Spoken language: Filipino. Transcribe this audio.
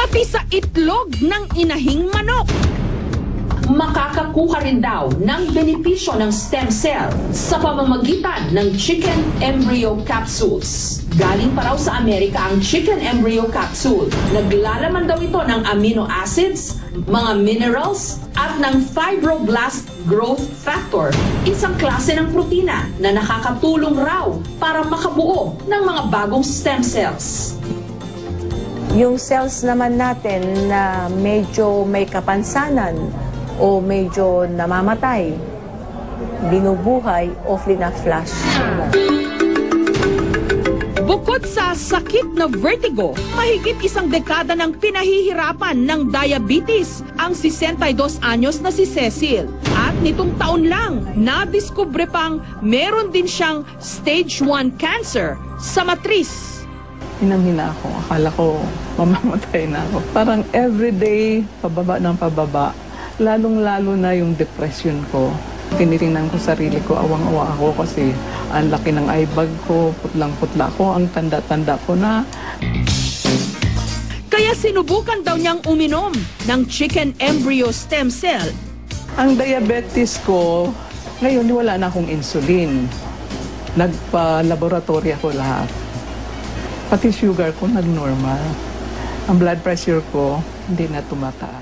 pati sa itlog ng inahing manok. Makakakuha rin daw ng benepisyo ng stem cell sa pamamagitan ng chicken embryo capsules. Galing pa raw sa Amerika ang chicken embryo capsule. Naglalaman daw ito ng amino acids, mga minerals, at ng fibroblast growth factor, isang klase ng protina na nakakatulong raw para makabuo ng mga bagong stem cells. Yung cells naman natin na medyo may kapansanan o medyo namamatay, binubuhay o flash. Bukod sa sakit na vertigo, mahigit isang dekada ng pinahihirapan ng diabetes ang 62 anyos na si Cecil. At nitong taon lang, nadiskubre pang meron din siyang stage 1 cancer sa matris. Hinang-hina ako. Akala ko mamamatay na ako. Parang everyday, pababa ng pababa. Lalong-lalo na yung depression ko. Tinitingnan ko sarili ko, awang-awa ako kasi ang laki ng eye bag ko, putlang-putla ko, ang tanda-tanda ko na. Kaya sinubukan daw niyang uminom ng chicken embryo stem cell. Ang diabetes ko, ngayon wala na akong insulin. Nagpa-laboratory ako lahat. Pati sugar ko nag-normal. Ang blood pressure ko hindi na tumataas.